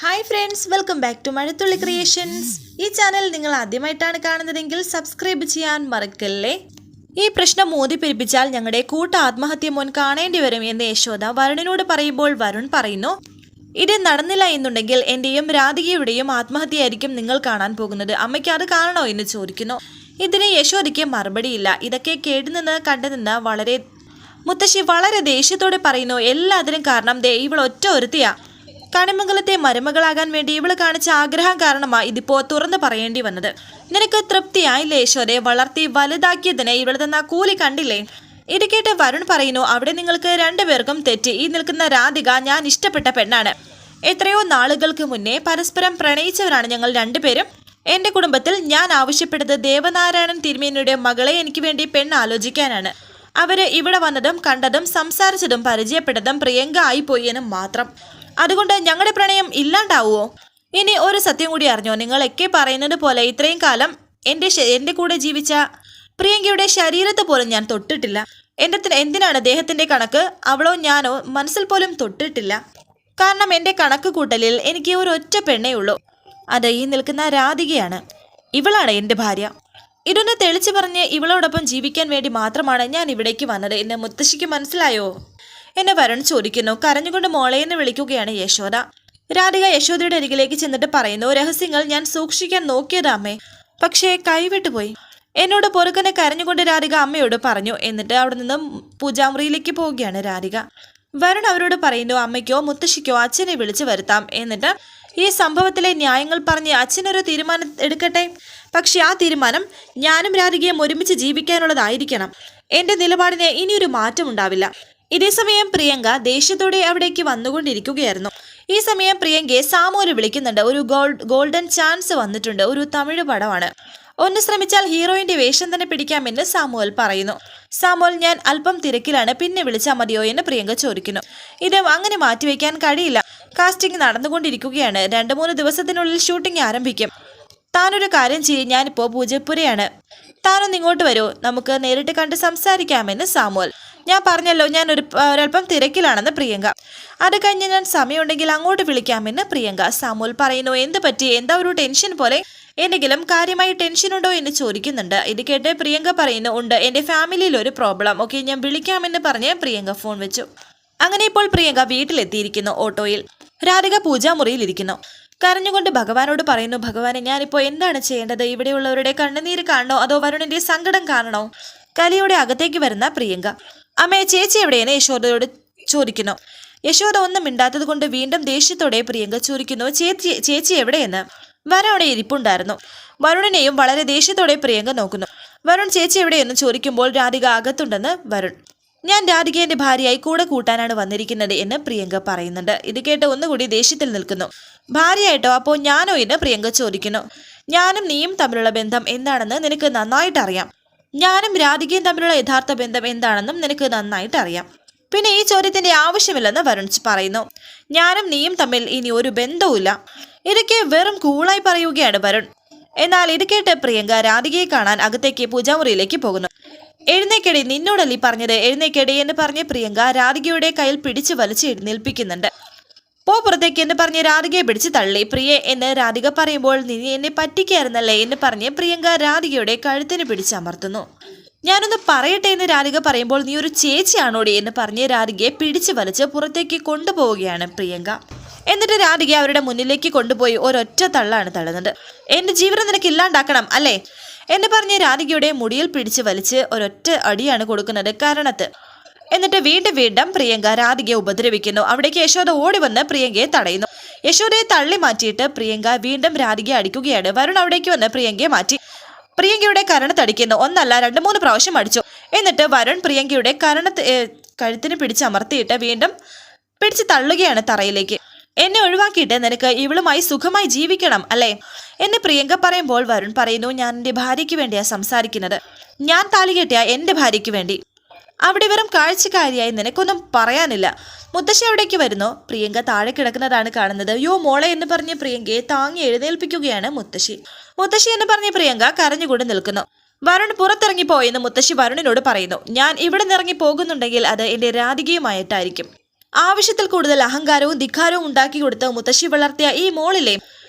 Hi friends, welcome back to Mazhathulli creations. ഈ channel നിങ്ങൾ ആദ്യമായിട്ടാണ് കാണുന്നതെങ്കിൽ സബ്സ്ക്രൈബ് ചെയ്യാൻ മറക്കല്ലേ. ഈ പ്രശ്നം മോദി പിരിപ്പിച്ചാൽ ഞങ്ങളുടെ കൂട്ട ആത്മഹത്യ മോൻ കാണേണ്ടി വരും എന്ന് യശോദ വരുണിനോട് പറയുമ്പോൾ വരുൺ പറയുന്നു, ഇത് നടന്നില്ല എന്നുണ്ടെങ്കിൽ എന്റെയും രാധികയുടെയും ആത്മഹത്യയായിരിക്കും നിങ്ങൾ കാണാൻ പോകുന്നത്. അമ്മയ്ക്ക് അത് കാണണോ എന്ന് ചോദിക്കുന്നു. ഇതിന് യശോദയ്ക്ക് മറുപടിയില്ല. ഇതൊക്കെ കേട്ടുനിന്ന് കണ്ടുനിന്ന് മുത്തശ്ശി വളരെ ദേഷ്യത്തോടെ പറയുന്നു, എല്ലാത്തിനും കാരണം ദേ ഇവൾ ഒറ്റ ഒരുത്തിയാ. കണിമംഗലത്തെ മരുമകളാകാൻ വേണ്ടി ഇവള് കാണിച്ച ആഗ്രഹം കാരണമാ ഇതിപ്പോ തുറന്നു പറയേണ്ടി വന്നത്. നിനക്ക് തൃപ്തിയായില്ലേ യശോദയെ വളർത്തി വലുതാക്കിയതിന് ഇവള് തന്ന കൂലി കണ്ടില്ലേ? ഇത് കേട്ട് വരുൺ പറയുന്നു, അവിടെ നിങ്ങൾക്ക് രണ്ടുപേർക്കും തെറ്റി. ഈ നിൽക്കുന്ന രാധിക ഞാൻ ഇഷ്ടപ്പെട്ട പെണ്ണാണ്. എത്രയോ നാളുകൾക്ക് മുന്നേ പരസ്പരം പ്രണയിച്ചവരാണ് ഞങ്ങൾ രണ്ടുപേരും. എന്റെ കുടുംബത്തിൽ ഞാൻ ആവശ്യപ്പെട്ടത് ദേവനാരായണൻ തിരുമേനിയുടെ മകളെ എനിക്ക് വേണ്ടി പെണ്ണ് ആലോചിക്കാനാണ്. അവര് ഇവിടെ വന്നതും കണ്ടതും സംസാരിച്ചതും പരിചയപ്പെട്ടതും പ്രിയങ്ക ആയിപ്പോയി എന്നും മാത്രം. അതുകൊണ്ട് ഞങ്ങളുടെ പ്രണയം ഇല്ലാണ്ടാവുമോ? ഇനി ഒരു സത്യം കൂടി അറിഞ്ഞോ, നിങ്ങളൊക്കെ പറയുന്നത് പോലെ ഇത്രയും കാലം എന്റെ കൂടെ ജീവിച്ച പ്രിയങ്കയുടെ ശരീരത്തെ പോലും ഞാൻ തൊട്ടിട്ടില്ല. എന്തിനാണ് ദേഹത്തിന്റെ കണക്ക്? അവളോ ഞാനോ മനസ്സിൽ പോലും തൊട്ടിട്ടില്ല. കാരണം എന്റെ കണക്ക് കൂട്ടലിൽ എനിക്ക് ഒരൊറ്റ പെണ്ണേ ഉള്ളൂ. അത് ഈ നിൽക്കുന്ന രാധികയാണ്. ഇവളാണ് എന്റെ ഭാര്യ. ഇതൊന്ന് തെളിച്ചു പറഞ്ഞ് ഇവളോടൊപ്പം ജീവിക്കാൻ വേണ്ടി മാത്രമാണ് ഞാൻ ഇവിടേക്ക് വന്നത് എന്ന് മുത്തശ്ശിക്ക് മനസ്സിലായോ എന്നെ വരുൺ ചോദിക്കുന്നു. കരഞ്ഞുകൊണ്ട് മോളെന്ന് വിളിക്കുകയാണ് യശോദ. രാധിക യശോദയുടെ അരികിലേക്ക് ചെന്നിട്ട് പറയുന്നു, രഹസ്യങ്ങൾ ഞാൻ സൂക്ഷിക്കാൻ നോക്കിയതാ അമ്മേ, പക്ഷേ കൈവിട്ടുപോയി. എന്നോട് പൊറുക്കനെ കരഞ്ഞുകൊണ്ട് രാധിക അമ്മയോട് പറഞ്ഞു. എന്നിട്ട് അവിടെ നിന്നും പൂജാമുറിയിലേക്ക് പോവുകയാണ് രാധിക. വരുൺ അവരോട് പറയുന്നു, അമ്മയ്ക്കോ മുത്തശ്ശിക്കോ അച്ഛനെ വിളിച്ചു വരുത്താം. എന്നിട്ട് ഈ സംഭവത്തിലെ ന്യായങ്ങൾ പറഞ്ഞ് അച്ഛനൊരു തീരുമാനം എടുക്കട്ടെ. പക്ഷെ ആ തീരുമാനം ഞാനും രാധികയും ഒരുമിച്ച് ജീവിക്കാനുള്ളതായിരിക്കണം. എന്റെ നിലപാടിന് ഇനിയൊരു മാറ്റം ഉണ്ടാവില്ല. ഇതേസമയം പ്രിയങ്ക ദേഷ്യത്തോടെ അവിടേക്ക് വന്നുകൊണ്ടിരിക്കുകയായിരുന്നു. ഈ സമയം പ്രിയങ്കയെ സാമൂല് വിളിക്കുന്നുണ്ട്. ഒരു ഗോൾഡൻ ചാൻസ് വന്നിട്ടുണ്ട്. ഒരു തമിഴ് പടമാണ്. ഒന്ന് ശ്രമിച്ചാൽ ഹീറോയിന്റെ വേഷം തന്നെ പിടിക്കാമെന്ന് സാമുവൽ പറയുന്നു. സാമുവൽ, ഞാൻ അല്പം തിരക്കിലാണ്, പിന്നെ വിളിച്ചാൽ മതിയോ എന്ന് പ്രിയങ്ക ചോദിക്കുന്നു. ഇത് അങ്ങനെ മാറ്റിവെക്കാൻ കഴിയില്ല. കാസ്റ്റിംഗ് നടന്നുകൊണ്ടിരിക്കുകയാണ്. 2-3 ദിവസത്തിനുള്ളിൽ ഷൂട്ടിംഗ് ആരംഭിക്കും. താനൊരു കാര്യം ചെയ്യും, ഞാനിപ്പോ പൂജപ്പുരയാണ്. താനൊന്ന് ഇങ്ങോട്ട് വരൂ, നമുക്ക് നേരിട്ട് കണ്ട് സംസാരിക്കാമെന്ന് സാമുവൽ. ഞാൻ പറഞ്ഞല്ലോ, ഞാൻ ഒരല്പം തിരക്കിലാണെന്ന് പ്രിയങ്ക. അത് കഴിഞ്ഞ് ഞാൻ സമയമുണ്ടെങ്കിൽ അങ്ങോട്ട് വിളിക്കാമെന്ന് പ്രിയങ്ക. സാമുവൽ പറയുന്നു, എന്ത് പറ്റി? എന്താ ഒരു ടെൻഷൻ പോലെ? എന്തെങ്കിലും കാര്യമായി ടെൻഷൻ ഉണ്ടോ എന്ന് ചോദിക്കുന്നുണ്ട്. ഇത് കേട്ട് പ്രിയങ്ക പറയുന്നു, ഉണ്ട്, എന്റെ ഫാമിലിയിൽ ഒരു പ്രോബ്ലം. ഓക്കെ, ഞാൻ വിളിക്കാമെന്ന് പറഞ്ഞ് പ്രിയങ്ക ഫോൺ വെച്ചു. അങ്ങനെ ഇപ്പോൾ പ്രിയങ്ക വീട്ടിലെത്തിയിരിക്കുന്നു. ഓട്ടോയിൽ രാധിക പൂജാമുറിയിൽ ഇരിക്കുന്നു. കരഞ്ഞുകൊണ്ട് ഭഗവാനോട് പറയുന്നു, ഭഗവാനെ, ഞാനിപ്പോ എന്താണ് ചെയ്യേണ്ടത്? ഇവിടെയുള്ളവരുടെ കണ്ണുനീര് കാണണോ അതോ വരുണിന്റെ സങ്കടം കാണണോ? കലിയോടെ അകത്തേക്ക് വരുന്ന പ്രിയങ്ക, അമ്മേ ചേച്ചി എവിടെയെന്ന് യശോദയോട് ചോദിക്കുന്നു. യശോദ ഒന്നും മിണ്ടാത്തത് കൊണ്ട് വീണ്ടും ദേഷ്യത്തോടെ പ്രിയങ്ക ചോദിക്കുന്നു, ചേച്ചി എവിടെയെന്ന്. വരുൺ അവിടെ ഇരിപ്പുണ്ടായിരുന്നു. വരുണിനെയും വളരെ ദേഷ്യത്തോടെ പ്രിയങ്ക നോക്കുന്നു. വരുൺ ചേച്ചി എവിടെയെന്ന് ചോദിക്കുമ്പോൾ രാധിക അകത്തുണ്ടെന്ന് വരുൺ. ഞാൻ രാധികേന്റെ ഭാര്യയായി കൂടെ കൂട്ടാനാണ് വന്നിരിക്കുന്നത് എന്ന് പ്രിയങ്ക പറയുന്നുണ്ട്. ഇത് കേട്ട് ഒന്നുകൂടി ദേഷ്യത്തിൽ നിൽക്കുന്നു. ഭാര്യയായിട്ടോ? അപ്പോൾ ഞാനോ എന്ന് പ്രിയങ്ക ചോദിക്കുന്നു. ഞാനും നീയും തമ്മിലുള്ള ബന്ധം എന്താണെന്ന് നിനക്ക് നന്നായിട്ട് അറിയാം. ഞാനും രാധികയും തമ്മിലുള്ള യഥാർത്ഥ ബന്ധം എന്താണെന്നും നിനക്ക് നന്നായിട്ട് അറിയാം. പിന്നെ ഈ ചോദ്യത്തിന്റെ ആവശ്യമില്ലെന്ന് വരുൺ പറയുന്നു. ഞാനും നീയും തമ്മിൽ ഇനി ഒരു ബന്ധവുമില്ല. ഇതൊക്കെ വെറും കൂളായി പറയുകയാണ് വരുൺ. എന്നാൽ ഇത് കേട്ട് പ്രിയങ്ക രാധികയെ കാണാൻ അകത്തേക്ക് പൂജാമുറിയിലേക്ക് പോകുന്നു. എഴുന്നേക്കടി, നിന്നോടല്ലേ പറഞ്ഞത്, എഴുന്നേക്കടി എന്ന് പറഞ്ഞ് പ്രിയങ്ക രാധികയുടെ കയ്യിൽ പിടിച്ചു വലിച്ച് എഴുന്നേൽപ്പിക്കുന്നുണ്ട്. പുറത്തേക്ക് എന്ന് പറഞ്ഞ് രാധികയെ പിടിച്ച് തള്ളി. പ്രിയെ എന്ന് രാധിക പറയുമ്പോൾ, നീ എന്നെ പറ്റിക്കായിരുന്നല്ലേ എന്ന് പറഞ്ഞ് പ്രിയങ്ക രാധികയുടെ കഴുത്തിന് പിടിച്ചമർത്തുന്നു. ഞാനൊന്ന് പറയട്ടെ എന്ന് രാധിക പറയുമ്പോൾ, നീ ഒരു ചേച്ചിയാണോടി എന്ന് പറഞ്ഞ് രാധികയെ പിടിച്ചു വലിച്ച് പുറത്തേക്ക് കൊണ്ടുപോവുകയാണ് പ്രിയങ്ക. എന്നിട്ട് രാധിക അവരുടെ മുന്നിലേക്ക് കൊണ്ടുപോയി ഒരൊറ്റ തള്ളാണ് തള്ളുന്നത്. എന്റെ ജീവിതം നിനക്ക് ഇല്ലാണ്ടാക്കണം അല്ലേ എന്ന് പറഞ്ഞ് രാധികയുടെ മുടിയിൽ പിടിച്ച് വലിച്ച് ഒരൊറ്റ അടിയാണ് കൊടുക്കുന്നത് കാരണത്ത്. എന്നിട്ട് വീണ്ടും പ്രിയങ്ക രാധികയെ ഉപദ്രവിക്കുന്നു. അവിടേക്ക് യശോദ ഓടി വന്ന് പ്രിയങ്കയെ തടയുന്നു. യശോദയെ തള്ളി മാറ്റിയിട്ട് പ്രിയങ്ക വീണ്ടും രാധികയെ അടിക്കുകയാണ്. വരുൺ അവിടേക്ക് വന്ന് പ്രിയങ്കയെ മാറ്റി പ്രിയങ്കയുടെ കരണത്തടിക്കുന്നു. 1 അല്ല 2-3 പ്രാവശ്യം അടിച്ചു. എന്നിട്ട് വരുൺ പ്രിയങ്കയുടെ കഴുത്തിന് പിടിച്ചമർത്തിയിട്ട് വീണ്ടും പിടിച്ച് തള്ളുകയാണ് തറയിലേക്ക്. എന്നെ ഒഴിവാക്കിയിട്ട് നിനക്ക് ഇവളുമായി സുഖമായി ജീവിക്കണം അല്ലേ എന്ന് പ്രിയങ്ക പറയുമ്പോൾ വരുൺ പറയുന്നു, ഞാൻ എന്റെ ഭാര്യയ്ക്ക് വേണ്ടിയാ സംസാരിക്കുന്നത്. ഞാൻ താലി കെട്ടിയ എന്റെ ഭാര്യയ്ക്ക് വേണ്ടി. അവിടെ വെറും കാഴ്ചക്കാരിയായി നിനക്കൊന്നും പറയാനില്ല. മുത്തശ്ശി അവിടേക്ക് വരുന്നു. പ്രിയങ്ക താഴെ കിടക്കുന്നതാണ് കാണുന്നത്. യോ മോളെ എന്ന് പറഞ്ഞ് പ്രിയങ്കയെ താങ്ങി എഴുന്നേൽപ്പിക്കുകയാണ് മുത്തശ്ശി. മുത്തശ്ശി എന്ന് പറഞ്ഞ് പ്രിയങ്ക കരഞ്ഞുകൊണ്ട് നിൽക്കുന്നു. വരുൺ പുറത്തിറങ്ങിപ്പോയെന്ന് മുത്തശ്ശി വരുണിനോട് പറയുന്നു. ഞാൻ ഇവിടെ നിന്ന് ഇറങ്ങി പോകുന്നുണ്ടെങ്കിൽ അത് എന്റെ രാധികയുമായിട്ടായിരിക്കും. ആവശ്യത്തിൽ കൂടുതൽ അഹങ്കാരവും ധിക്കാരവും ഉണ്ടാക്കി കൊടുത്ത് മുത്തശ്ശി വളർത്തിയ ഈ മോളിലെ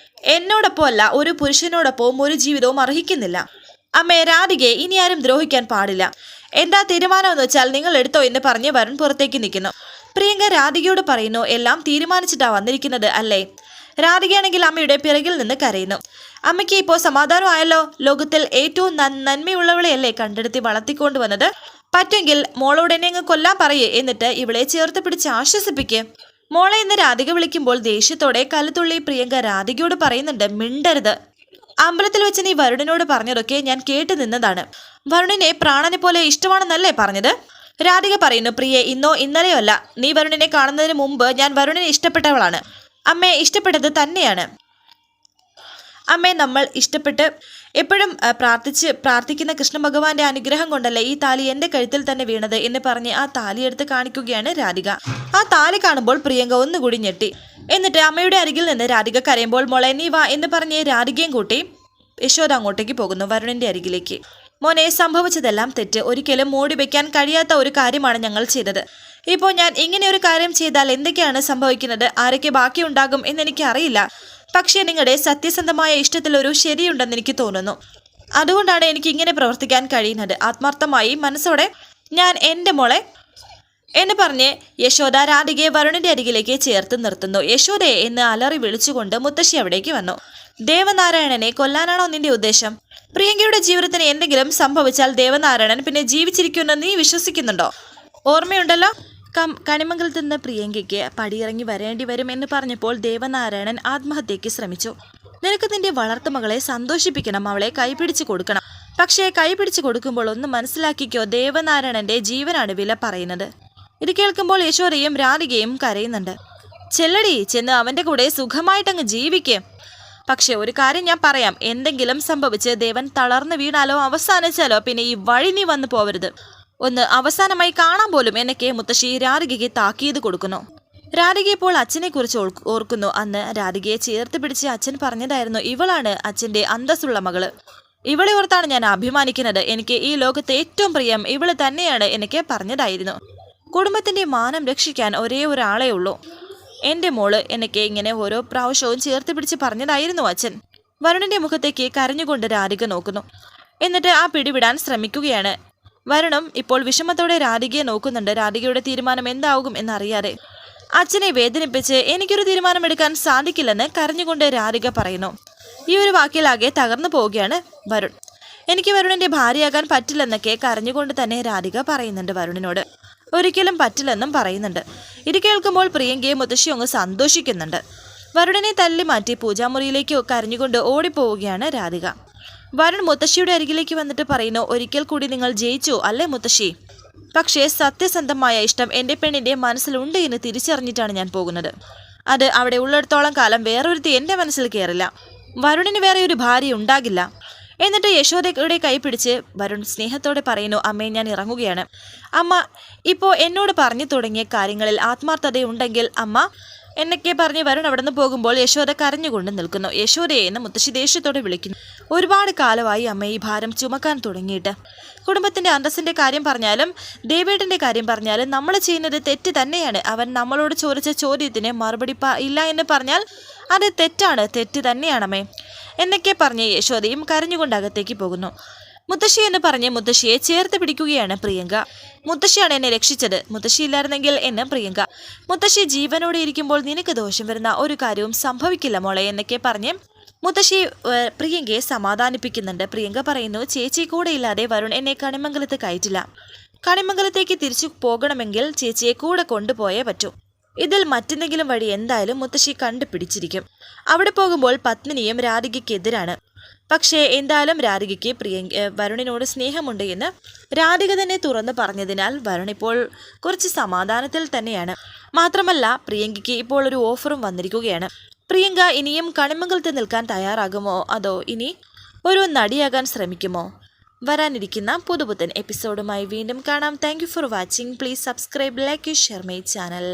എന്നോടൊപ്പമല്ല ഒരു പുരുഷനോടൊപ്പവും ഒരു ജീവിതവും അർഹിക്കുന്നില്ല. അമ്മേ, രാധികയെ ഇനി ആരും ദ്രോഹിക്കാൻ പാടില്ല. എന്താ തീരുമാനം എന്ന് വെച്ചാൽ നിങ്ങൾ എടുത്തോ എന്ന് പറഞ്ഞ് വരുൺ പുറത്തേക്ക് നിൽക്കുന്നു. പ്രിയങ്ക രാധികയോട് പറയുന്നു, എല്ലാം തീരുമാനിച്ചിട്ടാ വന്നിരിക്കുന്നത് അല്ലേ? രാധികയാണെങ്കിൽ അമ്മയുടെ പിറകിൽ നിന്ന് കരയുന്നു. അമ്മയ്ക്ക് ഇപ്പോൾ സമാധാനമായല്ലോ. ലോകത്തിൽ ഏറ്റവും നന്മയുള്ളവളെയല്ലേ കണ്ടെടുത്തി വളർത്തിക്കൊണ്ട് വന്നത്. പറ്റുമെങ്കിൽ മോളോട് എന്നെ അങ്ങ് കൊല്ലാൻ പറയേ, എന്നിട്ട് ഇവളെ ചേർത്ത് പിടിച്ച് ആശ്വസിപ്പിക്ക്. മോളെ എന്ന് രാധിക വിളിക്കുമ്പോൾ ദേഷ്യത്തോടെ കലുതുള്ളി പ്രിയങ്ക രാധികയോട് പറയുന്നുണ്ട്, മിണ്ടരുത്. അമ്പലത്തിൽ വെച്ച് നീ വരുണിനോട് പറഞ്ഞതൊക്കെ ഞാൻ കേട്ടു നിന്നതാണ്. വരുണിനെ പ്രാണനെ പോലെ ഇഷ്ടമാണെന്നല്ലേ പറഞ്ഞത്? രാധിക പറയുന്നു, പ്രിയെ, ഇന്നോ ഇന്നലെയോ അല്ല. നീ വരുണിനെ കാണുന്നതിന് മുമ്പ് ഞാൻ വരുണിനെ ഇഷ്ടപ്പെട്ടവളാണ്. അമ്മയെ ഇഷ്ടപ്പെട്ടത് തന്നെയാണ്. അമ്മയെ നമ്മൾ ഇഷ്ടപ്പെട്ട് എപ്പോഴും പ്രാർത്ഥിക്കുന്ന കൃഷ്ണ ഭഗവാന്റെ അനുഗ്രഹം കൊണ്ടല്ലേ ഈ താലി എൻ്റെ കഴുത്തിൽ തന്നെ വീണത് എന്ന് പറഞ്ഞ് ആ താലി എടുത്ത് കാണിക്കുകയാണ് രാധിക. ആ താലി കാണുമ്പോൾ പ്രിയങ്ക ഒന്നുകൂടി ഞെട്ടി. എന്നിട്ട് അമ്മയുടെ അരികിൽ നിന്ന് രാധിക കരയുമ്പോൾ, മോളെ നീ വാ എന്ന് പറഞ്ഞ് രാധികയും കൂട്ടി യശോദ അങ്ങോട്ടേക്ക് പോകുന്നു വരുണിന്റെ അരികിലേക്ക്. മോനെ, സംഭവിച്ചതെല്ലാം തെറ്റ്. ഒരിക്കലും മൂടി വെക്കാൻ കഴിയാത്ത ഒരു കാര്യമാണ് ഞങ്ങൾ ചെയ്തത്. ഇപ്പോൾ ഞാൻ ഇങ്ങനെ ഒരു കാര്യം ചെയ്താൽ എന്തൊക്കെയാണ് സംഭവിക്കുന്നത്, ആരൊക്കെ ബാക്കിയുണ്ടാകും എന്നെനിക്ക് അറിയില്ല. പക്ഷേ നിങ്ങളുടെ സത്യസന്ധമായ ഇഷ്ടത്തിൽ ഒരു ശരിയുണ്ടെന്ന് എനിക്ക് തോന്നുന്നു. അതുകൊണ്ടാണ് എനിക്ക് ഇങ്ങനെ പ്രവർത്തിക്കാൻ കഴിയുന്നത്. ആത്മാർത്ഥമായി മനസ്സോടെ ഞാൻ എൻ്റെ മോളെ എന്ന് പറഞ്ഞ് യശോദ രാധികയെ വരുണിന്റെ അരികിലേക്ക് ചേർത്ത് നിർത്തുന്നു. യശോദയെ എന്ന് അലറി വിളിച്ചുകൊണ്ട് മുത്തശ്ശി അവിടേക്ക് വന്നു. ദേവനാരായണനെ കൊല്ലാനാണോ നിന്റെ ഉദ്ദേശം? പ്രിയങ്കയുടെ ജീവിതത്തിന് എന്തെങ്കിലും സംഭവിച്ചാൽ ദേവനാരായണൻ പിന്നെ ജീവിച്ചിരിക്കുമെന്ന് നീ വിശ്വസിക്കുന്നുണ്ടോ? ഓർമ്മയുണ്ടല്ലോ, കണിമംഗലത്ത് നിന്ന് പ്രിയങ്കയ്ക്ക് പടിയിറങ്ങി വരേണ്ടി വരും എന്ന് പറഞ്ഞപ്പോൾ ദേവനാരായണൻ ആത്മഹത്യയ്ക്ക് ശ്രമിച്ചു. നിനക്ക് നിന്റെ വളർത്തുമകളെ സന്തോഷിപ്പിക്കണം, അവളെ കൈപിടിച്ച് കൊടുക്കണം. പക്ഷേ കൈപിടിച്ച് കൊടുക്കുമ്പോൾ ഒന്ന് മനസ്സിലാക്കിക്കോ, ദേവനാരായണന്റെ ജീവനാണ് വില പറയുന്നത്. ഇത് കേൾക്കുമ്പോൾ യശോദയും രാധികയും കരയുന്നുണ്ട്. ചെല്ലടി, ചെന്ന് അവന്റെ കൂടെ സുഖമായിട്ടങ്ങ് ജീവിക്കേ. പക്ഷെ ഒരു കാര്യം ഞാൻ പറയാം, എന്തെങ്കിലും സംഭവിച്ച് ദേവൻ തളർന്നു വീണാലോ അവസാനിച്ചാലോ പിന്നെ ഈ വഴി നീ വന്നു പോവരുത്. ഒന്ന് അവസാനമായി കാണാൻ പോലും എന്നൊക്കെ മുത്തശ്ശി രാധികയ്ക്ക് താക്കീത് കൊടുക്കുന്നു. രാധിക ഇപ്പോൾ അച്ഛനെ കുറിച്ച് ഓർക്കുന്നു. അന്ന് രാധികയെ ചേർത്ത് പിടിച്ച് അച്ഛൻ പറഞ്ഞതായിരുന്നു, ഇവളാണ് അച്ഛൻ്റെ അന്തസ്സുള്ള മകള്. ഇവളെ ഓർത്താണ് ഞാൻ അഭിമാനിക്കുന്നത്. എനിക്ക് ഈ ലോകത്തെ ഏറ്റവും പ്രിയം ഇവള് തന്നെയാണ് എന്നൊക്കെ പറഞ്ഞതായിരുന്നു. കുടുംബത്തിന്റെ മാനം രക്ഷിക്കാൻ ഒരേ ഒരാളേ ഉള്ളൂ, എൻ്റെ മോള് എന്നൊക്കെ ഇങ്ങനെ ഓരോ പ്രാവശ്യവും ചേർത്ത് പിടിച്ച് പറഞ്ഞതായിരുന്നു അച്ഛൻ. വരുണിന്റെ മുഖത്തേക്ക് കരഞ്ഞുകൊണ്ട് രാധിക നോക്കുന്നു. എന്നിട്ട് ആ പിടിവിടാൻ ശ്രമിക്കുകയാണ്. വരുണും ഇപ്പോൾ വിഷമത്തോടെ രാധികയെ നോക്കുന്നുണ്ട്. രാധികയുടെ തീരുമാനം എന്താകും എന്നറിയാതെ. അച്ഛനെ വേദനിപ്പിച്ച് എനിക്കൊരു തീരുമാനമെടുക്കാൻ സാധിക്കില്ലെന്ന് കരഞ്ഞുകൊണ്ട് രാധിക പറയുന്നു. ഈ ഒരു വാക്കിലാകെ തകർന്നു പോവുകയാണ് വരുൺ. എനിക്ക് വരുണിന്റെ ഭാര്യയാകാൻ പറ്റില്ലെന്നൊക്കെ കരഞ്ഞുകൊണ്ട് തന്നെ രാധിക പറയുന്നുണ്ട് വരുണിനോട്. ഒരിക്കലും പറ്റില്ലെന്നും പറയുന്നുണ്ട്. ഇത് കേൾക്കുമ്പോൾ പ്രിയങ്കയെ മുത്തശ്ശി അങ്ങ് സന്തോഷിക്കുന്നുണ്ട്. വരുണിനെ തല്ലി മാറ്റി പൂജാമുറിയിലേക്ക് കരഞ്ഞുകൊണ്ട് ഓടിപ്പോവുകയാണ് രാധിക. വരുൺ മുത്തശ്ശിയുടെ അരികിലേക്ക് വന്നിട്ട് പറയുന്നു, ഒരിക്കൽ കൂടി നിങ്ങൾ ജയിച്ചു അല്ലേ മുത്തശ്ശി? പക്ഷേ സത്യസന്ധമായ ഇഷ്ടം എൻ്റെ പെണ്ണിൻ്റെ മനസ്സിലുണ്ട് എന്ന് തിരിച്ചറിഞ്ഞിട്ടാണ് ഞാൻ പോകുന്നത്. അത് അവിടെ ഉള്ളിടത്തോളം കാലം വേറൊരുത്തി എൻ്റെ മനസ്സിൽ കയറില്ല. വരുണിന് വേറെ ഒരു ഭാര്യ ഉണ്ടാകില്ല. എന്നിട്ട് യശോദയുടെ കൈ പിടിച്ച് വരുൺ സ്നേഹത്തോടെ പറയുന്നു, അമ്മേ, ഞാൻ ഇറങ്ങുകയാണ്. അമ്മ ഇപ്പോൾ എന്നോട് പറഞ്ഞു തുടങ്ങിയ കാര്യങ്ങളിൽ ആത്മാർത്ഥതയുണ്ടെങ്കിൽ അമ്മ എന്നൊക്കെ പറഞ്ഞ് വരുൺ അവിടെ നിന്ന് പോകുമ്പോൾ യശോദ കരഞ്ഞുകൊണ്ട് നിൽക്കുന്നു. യശോദയെ എന്ന് മുത്തശ്ശി ദേഷ്യത്തോടെ വിളിക്കുന്നു. ഒരുപാട് കാലമായി അമ്മ ഈ ഭാരം ചുമക്കാൻ തുടങ്ങിയിട്ട്. കുടുംബത്തിന്റെ അന്തസ്സിന്റെ കാര്യം പറഞ്ഞാലും ദേവേട്ടന്റെ കാര്യം പറഞ്ഞാലും നമ്മൾ ചെയ്യുന്നത് തെറ്റ് തന്നെയാണ്. അവൻ നമ്മളോട് ചോദിച്ച ചോദ്യത്തിന് മറുപടി ഇല്ല എന്ന് പറഞ്ഞാൽ അത് തെറ്റാണ്, തെറ്റ് തന്നെയാണമ്മേ എന്നൊക്കെ പറഞ്ഞ് യശോദയും കരഞ്ഞുകൊണ്ട് അകത്തേക്ക് പോകുന്നു. മുത്തശ്ശി എന്ന് പറഞ്ഞ് മുത്തശ്ശിയെ ചേർത്ത് പിടിക്കുകയാണ് പ്രിയങ്ക. മുത്തശ്ശിയാണ് എന്നെ രക്ഷിച്ചത്, മുത്തശ്ശി ഇല്ലായിരുന്നെങ്കിൽ എന്ന് പ്രിയങ്ക. മുത്തശ്ശി ജീവനോടെ ഇരിക്കുമ്പോൾ നിനക്ക് ദോഷം വരുന്ന ഒരു കാര്യവും സംഭവിക്കില്ല മോളെ എന്നൊക്കെ പറഞ്ഞ് മുത്തശ്ശി പ്രിയങ്കയെ സമാധാനിപ്പിക്കുന്നുണ്ട്. പ്രിയങ്ക പറയുന്നു, ചേച്ചി കൂടെ ഇല്ലാതെ വരുൺ എന്നെ കണിമംഗലത്ത് കയറ്റില്ല. കണിമംഗലത്തേക്ക് തിരിച്ചു പോകണമെങ്കിൽ ചേച്ചിയെ കൂടെ കൊണ്ടുപോയേ പറ്റൂ. ഇതിൽ മറ്റെന്തെങ്കിലും വഴി എന്തായാലും മുത്തശ്ശി കണ്ടുപിടിച്ചിരിക്കും. അവിടെ പോകുമ്പോൾ പത്മിനിയും രാധികയ്ക്കെതിരാണ്. പക്ഷേ എന്തായാലും രാധികയ്ക്ക് വരുണിനോട് സ്നേഹമുണ്ട് എന്ന് രാധിക തന്നെ തുറന്നു പറഞ്ഞതിനാൽ വരുൺ ഇപ്പോൾ കുറച്ച് സമാധാനത്തിൽ തന്നെയാണ്. മാത്രമല്ല പ്രിയങ്കയ്ക്ക് ഇപ്പോൾ ഒരു ഓഫറും വന്നിരിക്കുകയാണ്. പ്രിയങ്ക ഇനിയും കണിമംഗലത്ത് നിൽക്കാൻ തയ്യാറാകുമോ അതോ ഇനി ഒരു നടിയാകാൻ ശ്രമിക്കുമോ? വരാനിരിക്കുന്ന പുതുപുത്തൻ എപ്പിസോഡുമായി വീണ്ടും കാണാം. Thank you for watching. Please subscribe, like, share my channel.